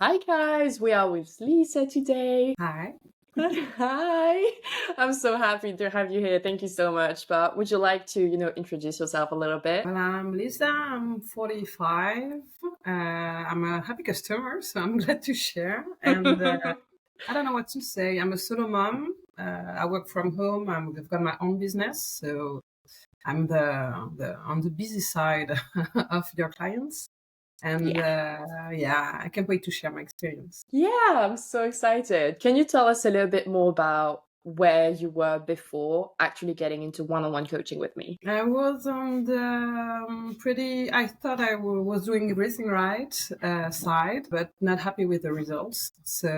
Hi guys, we are with Lisa today. Hi. Hi, I'm so happy to have you here. Thank you so much. But would you like to, introduce yourself a little bit? Well, I'm Lisa. I'm 45. I'm a happy customer, so I'm glad to share. And I don't know what to say. I'm a solo mom. I work from home. I've got my own business, so I'm the on the busy side of your clients. And Yeah. yeah, I can't wait to share my experience. Yeah, I'm so excited. Can you tell us a little bit more about where you were before actually getting into one-on-one coaching with me? I was on the I thought was doing everything right side, but not happy with the results. So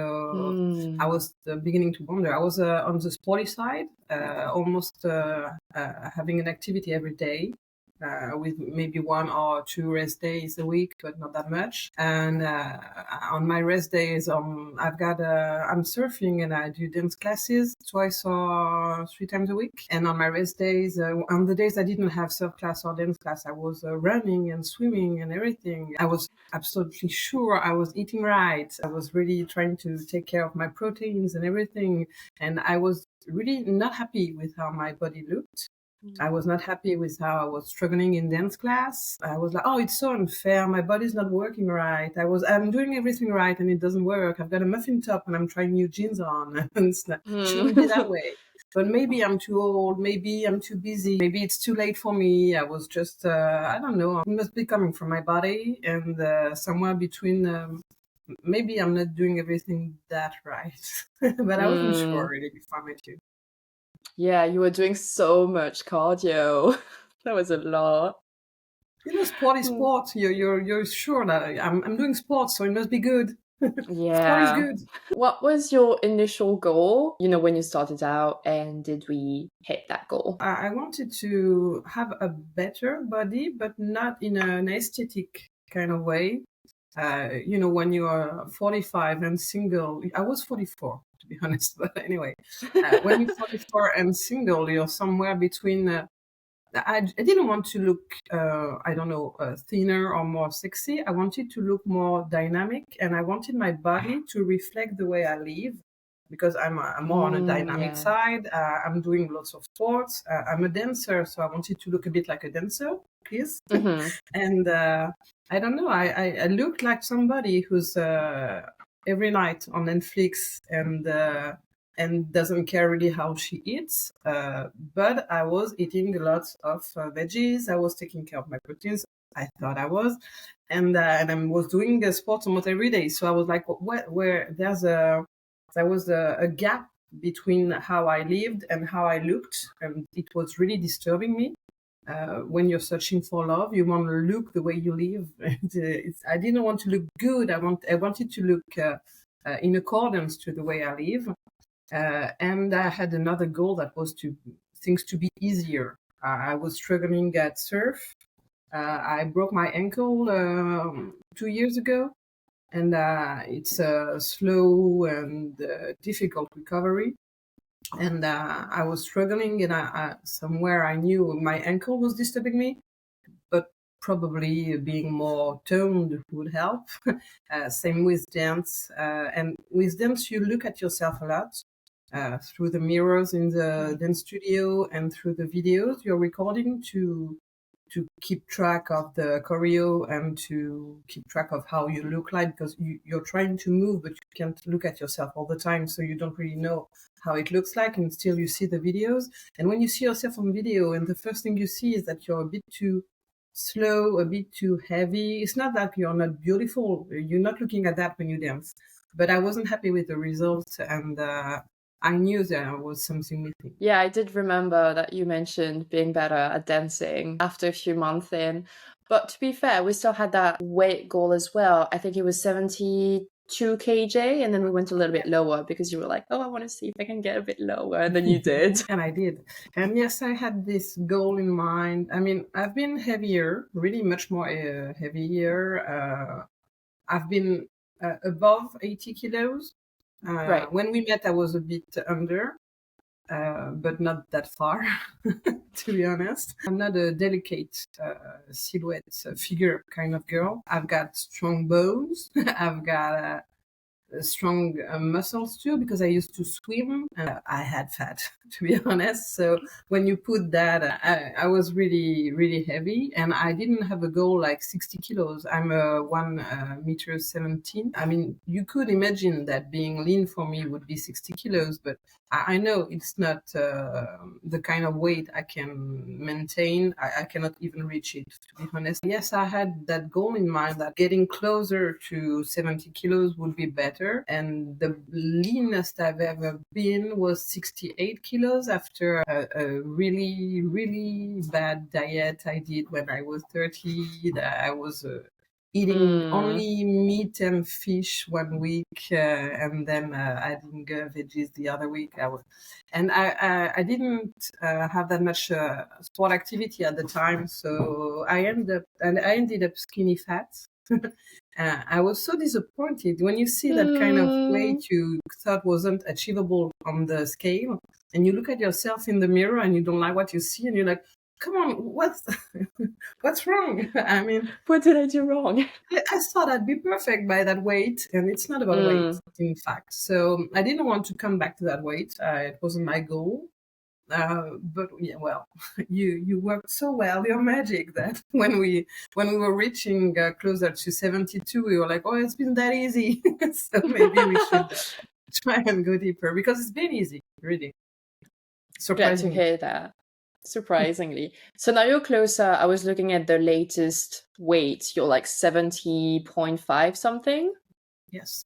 I Hmm. was beginning to wonder. I was on the sporty side, almost having an activity every day. With maybe 1 or 2 rest days a week, but not that much. And on my rest days, I'm surfing and I do dance classes twice or 3 times a week. And on my rest days, on the days I didn't have surf class or dance class, I was running and swimming and everything. I was absolutely sure I was eating right. I was really trying to take care of my proteins and everything. And I was really not happy with how my body looked. I was not happy with how I was struggling in dance class. I was like, oh, it's so unfair. My body's not working right. I'm doing everything right and it doesn't work. I've got a muffin top and I'm trying new jeans on. And it shouldn't be that way. But maybe I'm too old. Maybe I'm too busy. Maybe it's too late for me. I was just, I don't know. It must be coming from my body and somewhere between, maybe I'm not doing everything that right. But I wasn't sure really before I met you. Yeah, you were doing so much cardio. That was a lot. Sport is Hmm. sport. You're sure that I'm doing sports, so it must be good. Sport is Yeah. good. What was your initial goal, when you started out, and did we hit that goal? I wanted to have a better body, but not in an aesthetic kind of way. When you are 45 and single, I was 44 to be honest, but anyway, when you're 44 and single, you're somewhere between. I didn't want to look, I don't know, thinner or more sexy. I wanted to look more dynamic, and I wanted my body to reflect the way I live because I'm more on a dynamic Yeah. side. I'm doing lots of sports. I'm a dancer, so I wanted to look a bit like a dancer, please. Hmm. And I don't know, I look like somebody who's every night on Netflix and doesn't care really how she eats. But I was eating lots of veggies. I was taking care of my proteins. I thought I was, and I was doing sports almost every day. So I was like, where there was a gap between how I lived and how I looked, and it was really disturbing me. When you're searching for love, you want to look the way you live. I didn't want to look good. I wanted to look in accordance to the way I live. And I had another goal that was to things to be easier. I was struggling at surf. I broke my ankle 2 years ago, and it's a slow and difficult recovery. And I was struggling, and somewhere I knew my ankle was disturbing me, but probably being more toned would help. Same with dance. And with dance, you look at yourself a lot through the mirrors in the dance studio and through the videos you're recording to keep track of the choreo and to keep track of how you look like, because you're trying to move, but you can't look at yourself all the time, so you don't really know how it looks like, and still you see the videos. And when you see yourself on video and the first thing you see is that you're a bit too slow, a bit too heavy, it's not that you're not beautiful. You're not looking at that when you dance. But I wasn't happy with the results, and I knew there was something missing. Yeah, I did remember that you mentioned being better at dancing after a few months in. But to be fair, we still had that weight goal as well. I think it was 72 kg, and then we went a little bit lower because you were like, oh, I want to see if I can get a bit lower. And then you did. And I did. And yes, I had this goal in mind. I mean, I've been heavier, really much more heavier. I've been above 80 kilos. Right. When we met, I was a bit under, but not that far, to be honest. I'm not a delicate silhouette figure kind of girl. I've got strong bones. I've got strong muscles too, because I used to swim and I had fat, to be honest. So when you put that, I was really heavy, and I didn't have a goal like 60 kilos. I'm a 1 meter 17. I mean, you could imagine that being lean for me would be 60 kilos, but I know it's not the kind of weight I can maintain. I cannot even reach it, to be honest. Yes, I had that goal in mind that getting closer to 70 kilos would be better. And the leanest I've ever been was 68 kilos after a really bad diet I did when I was 30. That I was eating only meat and fish 1 week, and then adding veggies the other week. I didn't have that much sport activity at the time, so I ended up skinny fat. I was so disappointed when you see that kind of weight you thought wasn't achievable on the scale, and you look at yourself in the mirror and you don't like what you see, and you're like, come on, what's wrong? I mean, What did I do wrong? I thought I'd be perfect by that weight, and it's not about weight, in fact. So I didn't want to come back to that weight. It wasn't my goal. But yeah, well, you worked so well your magic that when we were reaching closer to 72, we were like, oh, it's been that easy. So maybe we should try and go deeper, because it's been easy, really, Glad to surprisingly. hear that. Surprisingly. So now you're closer. I was looking at the latest weight. You're like 70.5 something. Yes.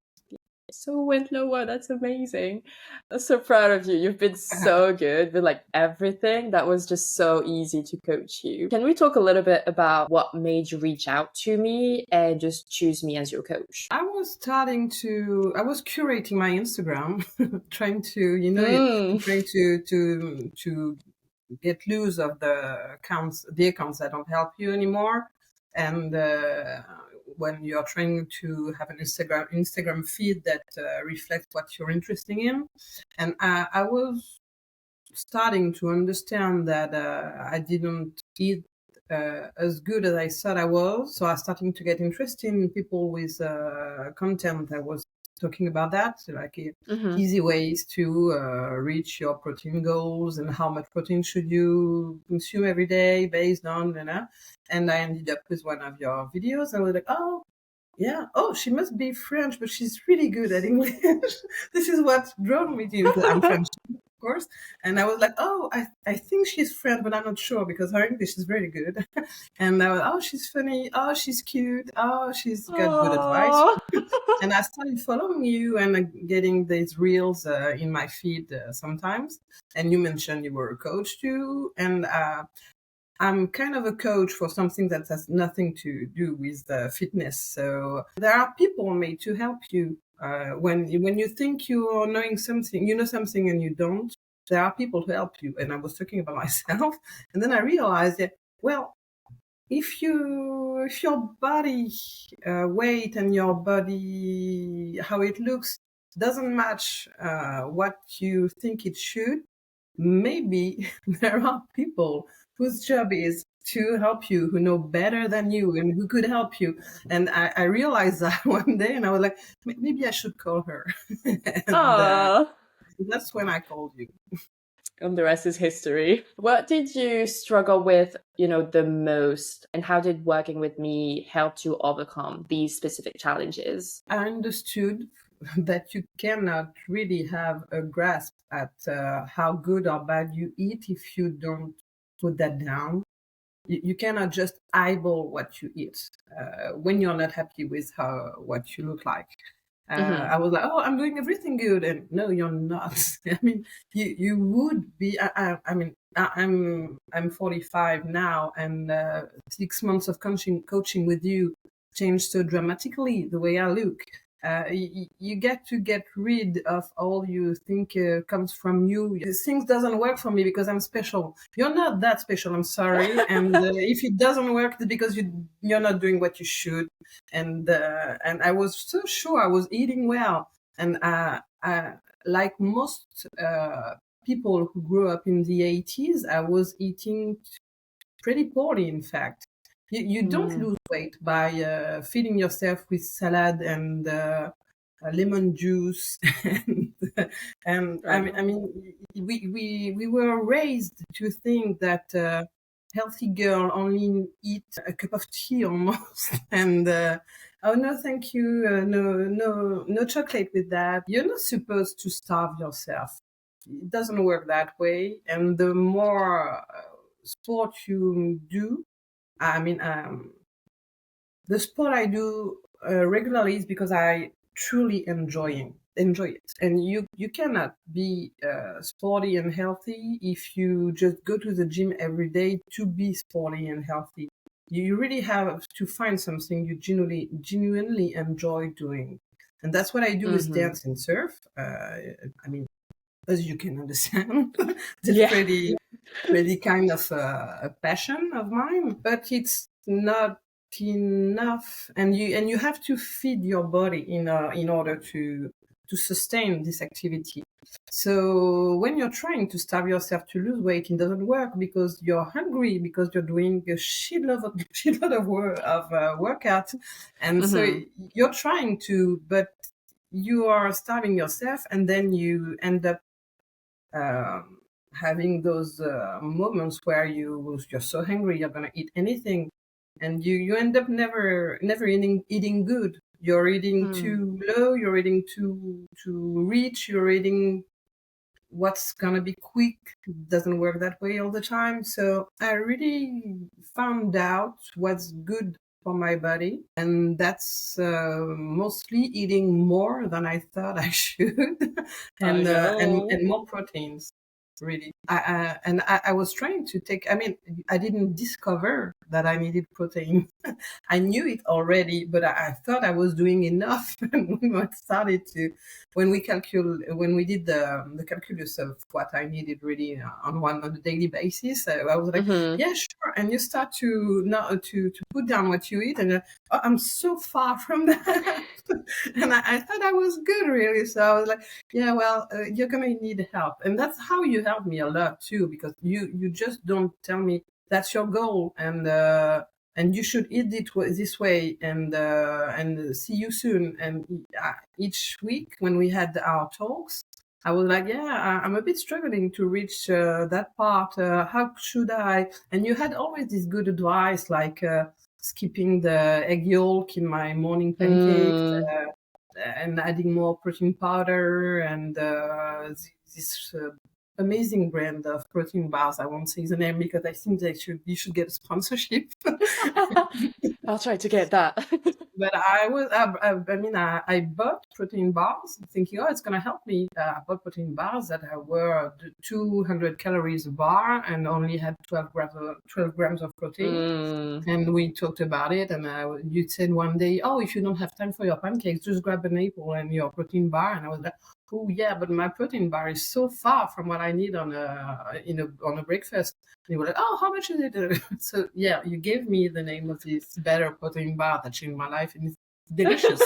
So went lower. That's amazing. I'm so proud of you. You've been so good with like everything. That was just so easy to coach you. Can we talk a little bit about what made you reach out to me and just choose me as your coach? I was curating my Instagram, trying to, trying to get loose of the accounts that don't help you anymore. And when you're trying to have an Instagram feed that reflects what you're interested in, and I was starting to understand that I didn't eat as good as I thought I was. So I was starting to get interested in people with content that was talking about that, like easy ways to reach your protein goals and how much protein should you consume every day based on, and I ended up with one of your videos, and I was like, oh, yeah. Oh, she must be French, but she's really good at English. This is what drove me to you, because I'm French, of course. And I was like, oh, I think she's French, but I'm not sure, because her English is very good. And I was, oh, she's funny. Oh, she's cute. Oh, she's got good advice. And I started following you and getting these reels in my feed sometimes. And you mentioned you were a coach too. And I'm kind of a coach for something that has nothing to do with fitness. So there are people made to help you. When you think you are knowing something, you know something and you don't, there are people to help you. And I was talking about myself, and then I realized that, well, if your body weight and your body how it looks doesn't match what you think it should, maybe there are people whose job is to help you, who know better than you and who could help you. And I realized that one day, and I was like, maybe I should call her. And that's when I called you. And the rest is history. What did you struggle with, the most, and how did working with me help you overcome these specific challenges? I understood that you cannot really have a grasp at how good or bad you eat if you don't put that down. You cannot just eyeball what you eat when you're not happy with what you look like. I was like, oh, I'm doing everything good, and no, you're not. I mean, you would be. I mean, I'm 45 now, and 6 months of coaching with you changed so dramatically the way I look. You get to get rid of all you think comes from you. Things doesn't work for me because I'm special. You're not that special. I'm sorry. And if it doesn't work, it's because you're not doing what you should. And I was so sure I was eating well. And like most people who grew up in the 80s, I was eating pretty poorly, in fact. You don't lose weight by feeding yourself with salad and lemon juice, and I Oh. mean, we were raised to think that healthy girl only eat a cup of tea almost, and oh no, thank you, no chocolate with that. You're not supposed to starve yourself. It doesn't work that way, and the more sport you do, I mean, the sport I do regularly is because I truly enjoy it. And you cannot be sporty and healthy if you just go to the gym every day to be sporty and healthy. You really have to find something you genuinely enjoy doing. And that's what I do with Mm-hmm. dance and surf. I mean, as you can understand, it's Yeah. pretty kind of a passion of mine, but it's not enough, and you have to feed your body in order to sustain this activity. So when you're trying to starve yourself to lose weight, it doesn't work because you're hungry, because you're doing a shitload of workout, and so Mm-hmm. you're trying to, but you are starving yourself, and then you end up um, having those moments where you're so hungry you're gonna eat anything, and you end up never eating good. You're eating Mm. too low. You're eating too rich. You're eating what's gonna be quick. It doesn't work that way all the time. So I really found out what's good for my body, and that's mostly eating more than I thought I should, I and know. more proteins. Really, I was trying to take. I mean, I didn't discover that I needed protein. I knew it already, but I thought I was doing enough. And when I started to, when we did the calculus of what I needed really on a daily basis, I was like, Mm-hmm. yeah, sure. And you start to not to put down what you eat, and oh, I'm so far from that. And I thought I was good, really. So I was like, yeah, well, you're gonna need help, and that's how you helped me a lot too, because you just don't tell me that's your goal, and you should eat it this way, and see you soon. And each week when we had our talks, I was like, yeah, I'm a bit struggling to reach that part. How should I? And you had always this good advice, like skipping the egg yolk in my morning pancakes, Mm. and adding more protein powder, and this amazing brand of protein bars. I won't say the name because I think you should get a sponsorship. I'll try to get that. But I bought protein bars thinking, oh, it's going to help me. I bought protein bars that were 200 calories a bar and only had 12 grams of protein. Mm. And we talked about it, and you said one day, oh, if you don't have time for your pancakes, just grab an apple and your protein bar. And I was like, oh yeah, but my protein bar is so far from what I need on a breakfast. And you were like, oh, how much is it? So yeah, you gave me the name of this better protein bar that changed my life, and it's delicious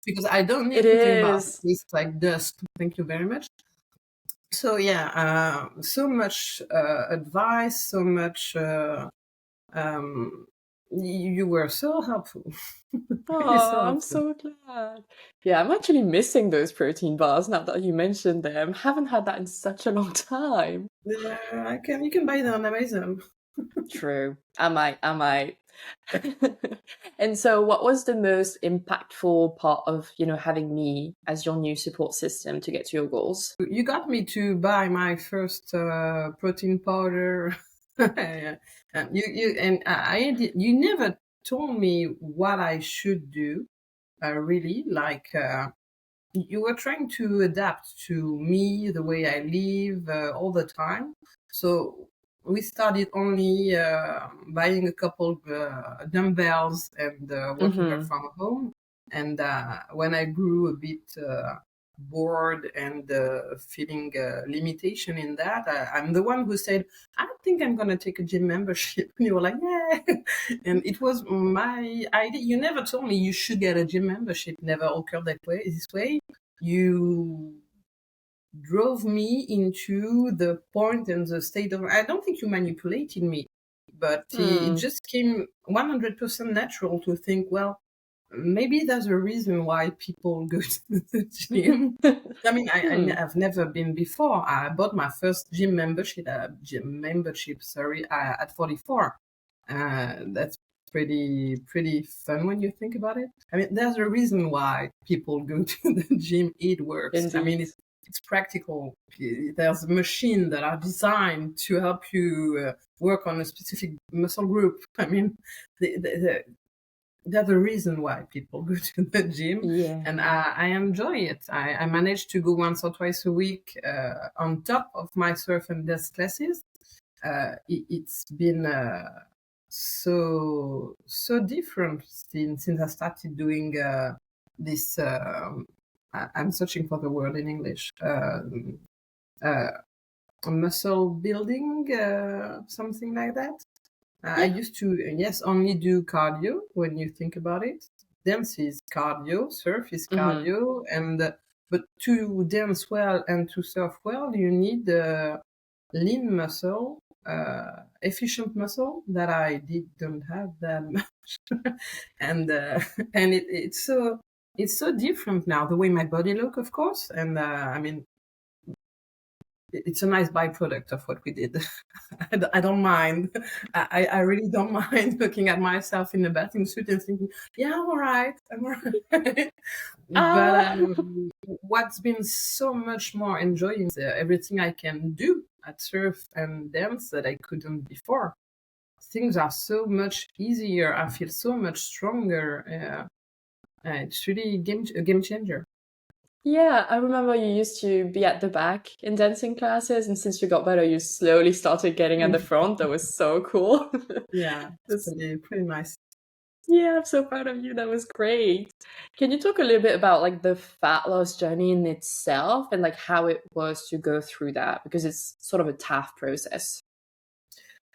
because I don't It need protein bars. is. It tastes like dust. Thank you very much. So yeah, so much advice, so much. Um, you were so helpful, really so Oh, I'm helpful. so glad. Yeah, I'm actually missing those protein bars now that you mentioned them. Haven't had that in such a long time. Yeah, you can buy them on Amazon. True. I might. And so what was the most impactful part of, having me as your new support system to get to your goals? You got me to buy my first protein powder. Yeah. You never told me what I should do. Really, like you were trying to adapt to me, the way I live all the time. So we started only buying a couple dumbbells and working back Mm-hmm. from home. And when I grew a bit bored and feeling limitation in that, I'm the one who said, I think I'm going to take a gym membership. And you were like, yeah. And it was my idea. You never told me you should get a gym membership. Never occurred this way. You drove me into the point and the state of. I don't think you manipulated me, but it Mm. just came 100% natural to think, well, maybe there's a reason why people go to the gym. I mean, Hmm. I've never been before. I bought my first gym membership, sorry, at 44. That's pretty fun when you think about it. I mean, there's a reason why people go to the gym. It works. I mean, Indeed. it's practical. There's a machine that are designed to help you work on a specific muscle group. I mean, the, that's the reason why people go to the gym, Yeah. and I enjoy it. I manage to go once or twice a week on top of my surf and dance classes. It's been so different since I started doing this. I'm searching for the word in English. Uh, Muscle building, something like that. I Yeah. used to, yes, only do cardio when you think about it. Dance is cardio, surf is Hmm. cardio, and but to dance well and to surf well, you need lean muscle, efficient muscle that I didn't have that much, and and it's so different now the way my body look, of course, and I mean it's a nice byproduct of what we did. I don't mind. I really don't mind looking at myself in a bathing suit and thinking, yeah, I'm all right. I'm all right. But Uh, what's been so much more enjoying is everything I can do at surf and dance that I couldn't before. Things are so much easier. I feel so much stronger. It's really a game changer. yeah, I remember you used to be at the back in dancing classes, and since you got better, you slowly started getting at the front. That was so cool. Yeah, it's That's, pretty nice. yeah, I'm so proud of you. That was great. Can you talk a little bit about like the fat loss journey in itself and like how it was to go through that? Because it's sort of a tough process.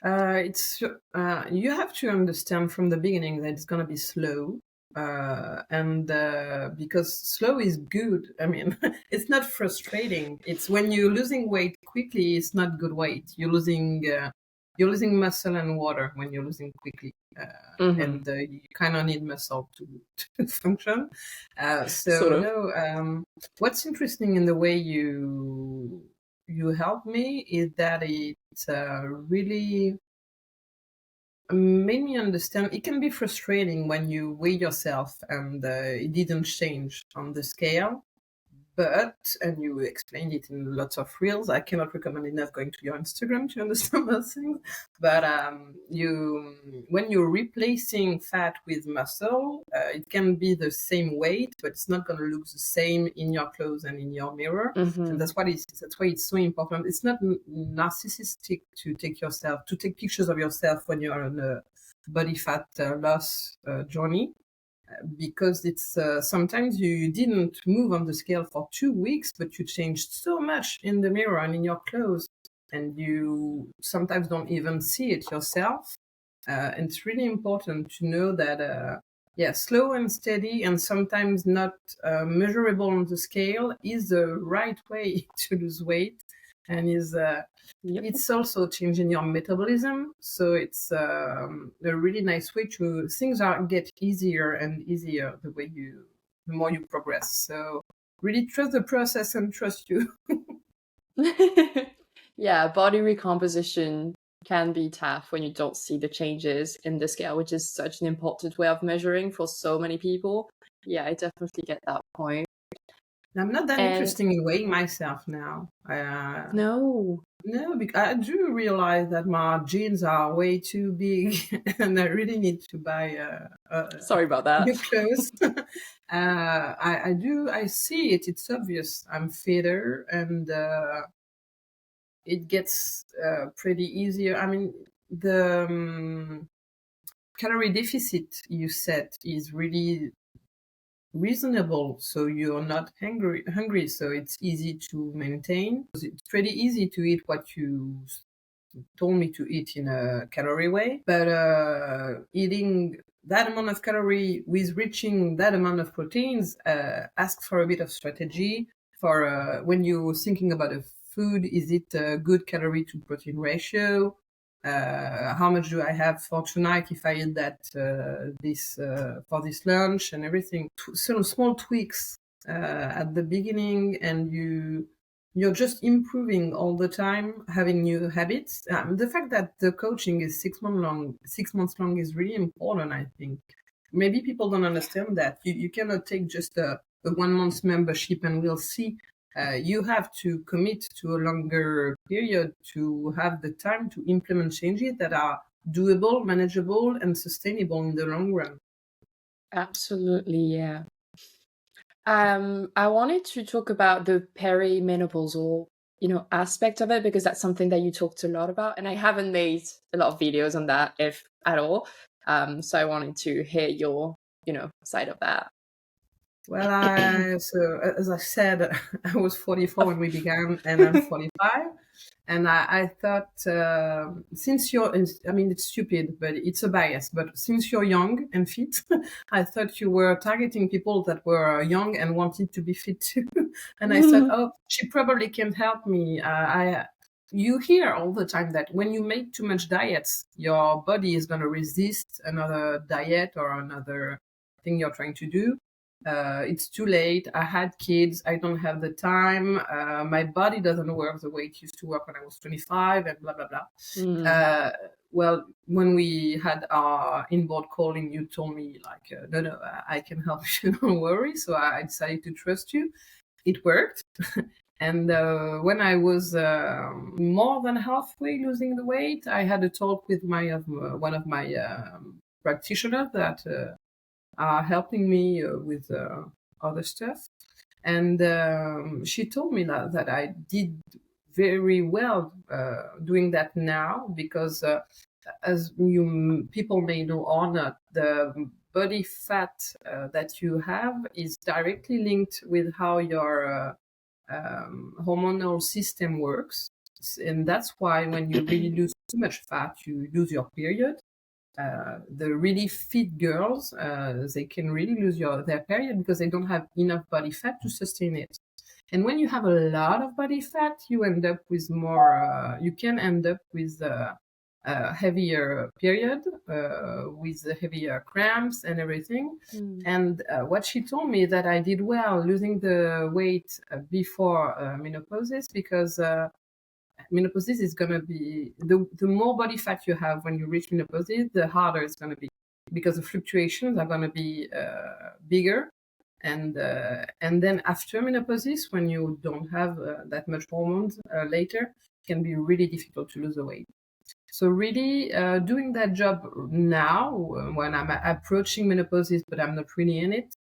It's You have to understand from the beginning that it's gonna be slow, and because slow is good. I mean, it's not frustrating. It's when you're losing weight quickly, it's not good weight. You're losing muscle and water when you're losing quickly, Hmm. and you kind of need muscle to to function. Sort So of. no, what's interesting in the way you help me is that it's really made me understand it can be frustrating when you weigh yourself and it didn't change on the scale, but and you explained it in lots of reels. I cannot recommend enough going to your Instagram to understand those things. But you when you're replacing fat with muscle, it can be the same weight, but it's not going to look the same in your clothes and in your mirror. And Hmm. that's why it's so important. It's not narcissistic to take pictures of yourself when you're on a body fat loss journey, because it's sometimes you didn't move on the scale for 2 weeks, but you changed so much in the mirror and in your clothes, and you sometimes don't even see it yourself. And it's really important to know that, yeah, slow and steady, and sometimes not measurable on the scale, is the right way to lose weight, and is Yep. it's also changing your metabolism, so it's a really nice way to things are get easier and easier the more you progress. So really trust the process and trust you. Yeah, body recomposition can be tough when you don't see the changes in the scale, which is such an important way of measuring for so many people. Yeah, I definitely get that point. I'm not that And interesting in weighing myself now. no, No, because I do realize that my jeans are way too big, and I really need to buy sorry about that. new clothes. I see it. It's obvious. I'm fatter, and it gets pretty easier. I mean, the calorie deficit you set is really reasonable, so you're not hungry, so it's easy to maintain. It's pretty easy to eat what you told me to eat in a calorie way, but eating that amount of calorie with reaching that amount of proteins asks for a bit of strategy. For when you're thinking about a food, is it a good calorie to protein ratio? How much do I have for tonight if I eat that this for this lunch and everything. So small tweaks at the beginning, and you're just improving all the time, having new habits. The fact that the coaching is 6 months long is really important, I think. Maybe people don't understand that. You cannot take just a 1 month membership and we'll see. You have to commit to a longer period to have the time to implement changes that are doable, manageable, and sustainable in the long run. Absolutely, yeah. I wanted to talk about the perimenopausal, aspect of it, because that's something that you talked a lot about, and I haven't made a lot of videos on that, if at all. So I wanted to hear your, side of that. Well, so as I said, I was 44 when we began, and I'm 45. And I thought, since you're, I mean, it's stupid, but it's a bias. But since you're young and fit, I thought you were targeting people that were young and wanted to be fit too. And I thought, oh, she probably can help me. You hear all the time that when you make too much diets, your body is going to resist another diet or another thing you're trying to do. It's too late. I had kids. I don't have the time. My body doesn't work the way it used to work when I was 25 and blah, blah, blah. Well, when we had our inboard calling, you told me like, no, I can help you. Don't worry. So I decided to trust you. It worked. And when I was more than halfway losing the weight, I had a talk with one of my practitioners that are helping me with other stuff. And she told me that I did very well doing that now, because as you people may know or not, the body fat that you have is directly linked with how your hormonal system works. And that's why when you really lose too much fat, you lose your period. The really fit girls, they can really lose their period because they don't have enough body fat to sustain it. And when you have a lot of body fat, you end up with more. You can end up with a heavier period, with heavier cramps and everything. And what she told me that I did well losing the weight before menopause, because menopause is going to be the more body fat you have when you reach menopause, the harder it's going to be, because the fluctuations are going to be bigger. And then after menopause, when you don't have that much hormones later, it can be really difficult to lose the weight. So really doing that job now, when I'm approaching menopause, but I'm not really in it,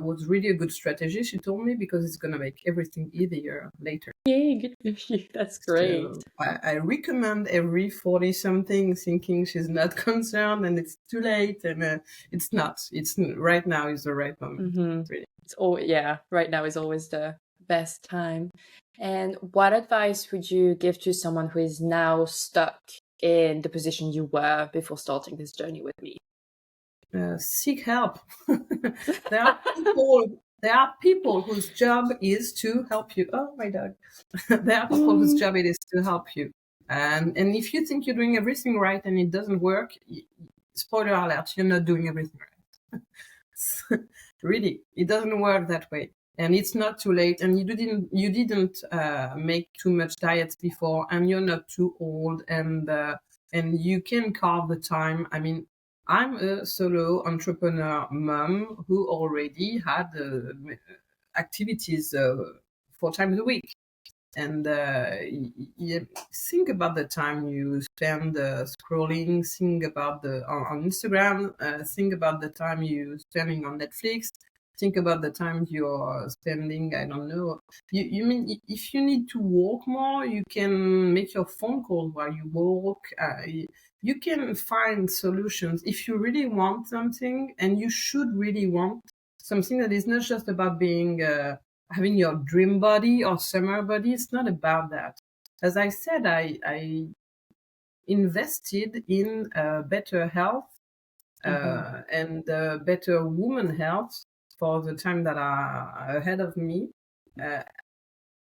was really a good strategy, she told me, because it's going to make everything easier later. Yay, good for you. That's great. So I recommend every 40-something thinking she's not concerned and it's too late, and it's not. It's right now is the right moment. Really. It's right now is always the best time. And what advice would you give to someone who is now stuck in the position you were before starting this journey with me? Seek help. There are people whose job is to help you. Oh, my dog. There are people whose job it is to help you. And if you think you're doing everything right and it doesn't work, spoiler alert, you're not doing everything right. Really, it doesn't work that way. And it's not too late. And you didn't make too much diets before, and you're not too old, and you can carve the time. I mean, I'm a solo entrepreneur mom who already had activities 4 times a week. And think about the time you spend scrolling, think about on Instagram, think about the time you spending on Netflix, think about the time you're spending, I don't know. You mean if you need to walk more, you can make your phone calls while you walk. You can find solutions if you really want something, and you should really want something that is not just about being having your dream body or summer body. It's not about that. As I said, I invested in better health and better woman health for the time that are ahead of me.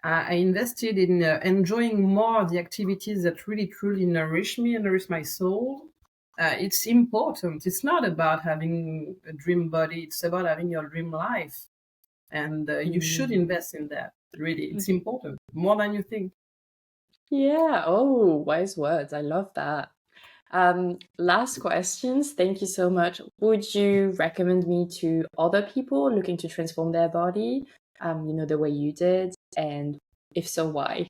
I invested in enjoying more the activities that really truly nourish me and nourish my soul. It's important. It's not about having a dream body. It's about having your dream life. And you should Mm. invest in that. Really, it's important more than you think. Yeah. Oh, wise words. I love that. Last questions. Thank you so much. Would you recommend me to other people looking to transform their body, the way you did? And if so, why?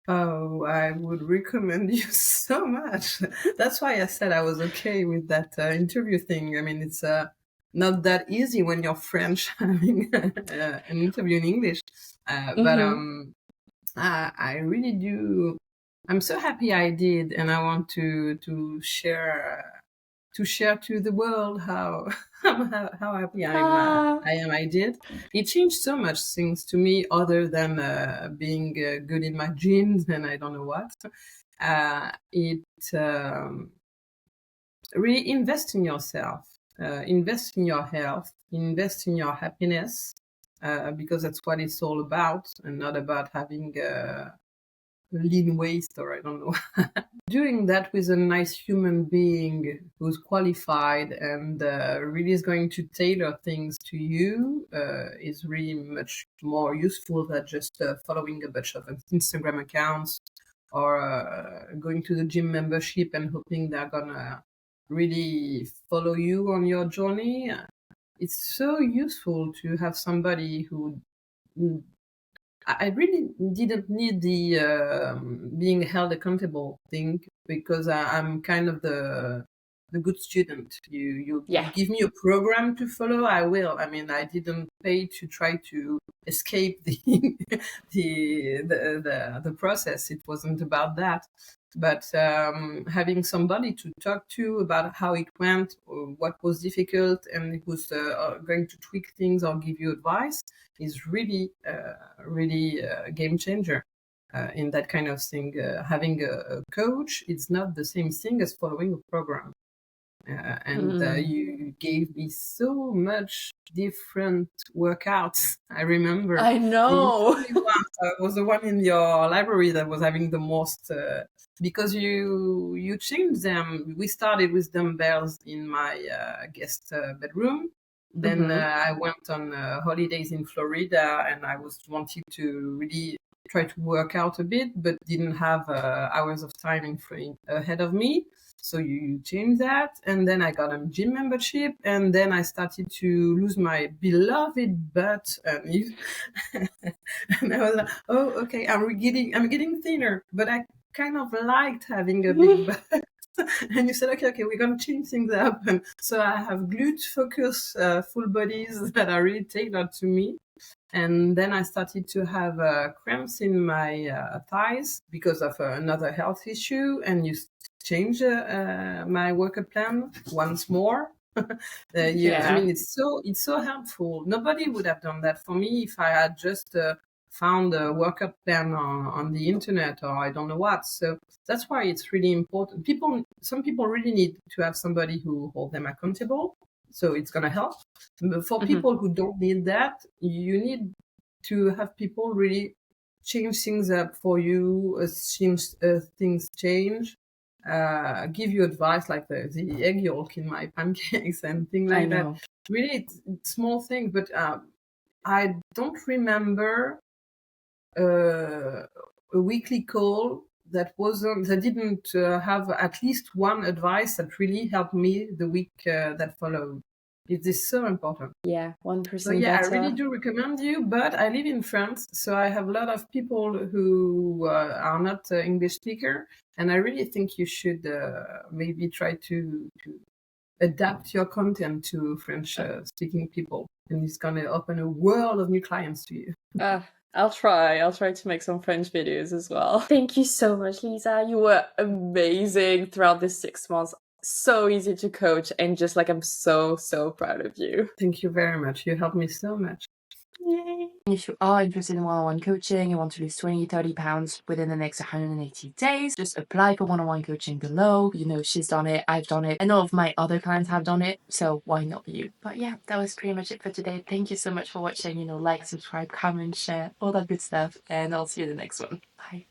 Oh, I would recommend you so much. That's why I said I was okay with that interview thing. I mean, it's not that easy when you're French having an interview in English. But Mm-hmm. I really do. I'm so happy I did, and I want to share to the world how how happy Ah. I did. It changed so much things to me, other than being good in my genes and I don't know what. It really invest in yourself, invest in your health, invest in your happiness, because that's what it's all about, and not about having lean waste or I don't know. Doing that with a nice human being who's qualified and really is going to tailor things to you is really much more useful than just following a bunch of Instagram accounts or going to the gym membership and hoping they're gonna really follow you on your journey. It's so useful to have somebody who I really didn't need the being held accountable thing, because I'm kind of the good student. You Yeah. give me a program to follow, I will. I mean, I didn't pay to try to escape the the process. It wasn't about that. But having somebody to talk to about how it went, or what was difficult, and who's going to tweak things or give you advice is really, really a game changer in that kind of thing. Having a coach, it's not the same thing as following a program. And Mm. you gave me so much different workouts. I remember I you know. told me once was the one in your library that was having the most, because you changed them. We started with dumbbells in my guest bedroom. Then Mm-hmm. I went on holidays in Florida, and I was wanting to really try to work out a bit, but didn't have hours of time ahead of me. So you change that, and then I got a gym membership, and then I started to lose my beloved butt, and I was like, oh, okay, I'm getting thinner, but I kind of liked having a big butt. And you said, okay, we're gonna change things up, and so I have glute focus full bodies that are really tailored to me. And then I started to have cramps in my thighs because of another health issue, and you change my workout plan once more. I Yeah. mean, it's so helpful. Nobody would have done that for me if I had just found a workout plan on the internet or I don't know what. So that's why it's really important. Some people really need to have somebody who hold them accountable. So it's gonna help. But for Mm-hmm. people who don't need that, you need to have people really change things up for you, things change, give you advice like the egg yolk in my pancakes and things I like that. know. Really, it's small things, but I don't remember a weekly call that didn't have at least one advice that really helped me the week that followed. It is so important. Yeah. So 1% yeah, I really better. do recommend you, but I live in France, so I have a lot of people who are not English speaker, and I really think you should maybe try to adapt your content to French speaking people, and it's gonna open a world of new clients to you. I'll try. I'll try to make some French videos as well. Thank you so much, Lisa. You were amazing throughout this 6 months. So easy to coach, and just like I'm so, so proud of you. Thank you very much. You helped me so much. Yay! If you are interested in one-on-one coaching, you want to lose 20-30 pounds within the next 180 days, just apply for one-on-one coaching below. You know, she's done it, I've done it, and all of my other clients have done it, so why not you? But yeah, that was pretty much it for today. Thank you so much for watching. You know, like, subscribe, comment, share, all that good stuff, and I'll see you in the next one. Bye.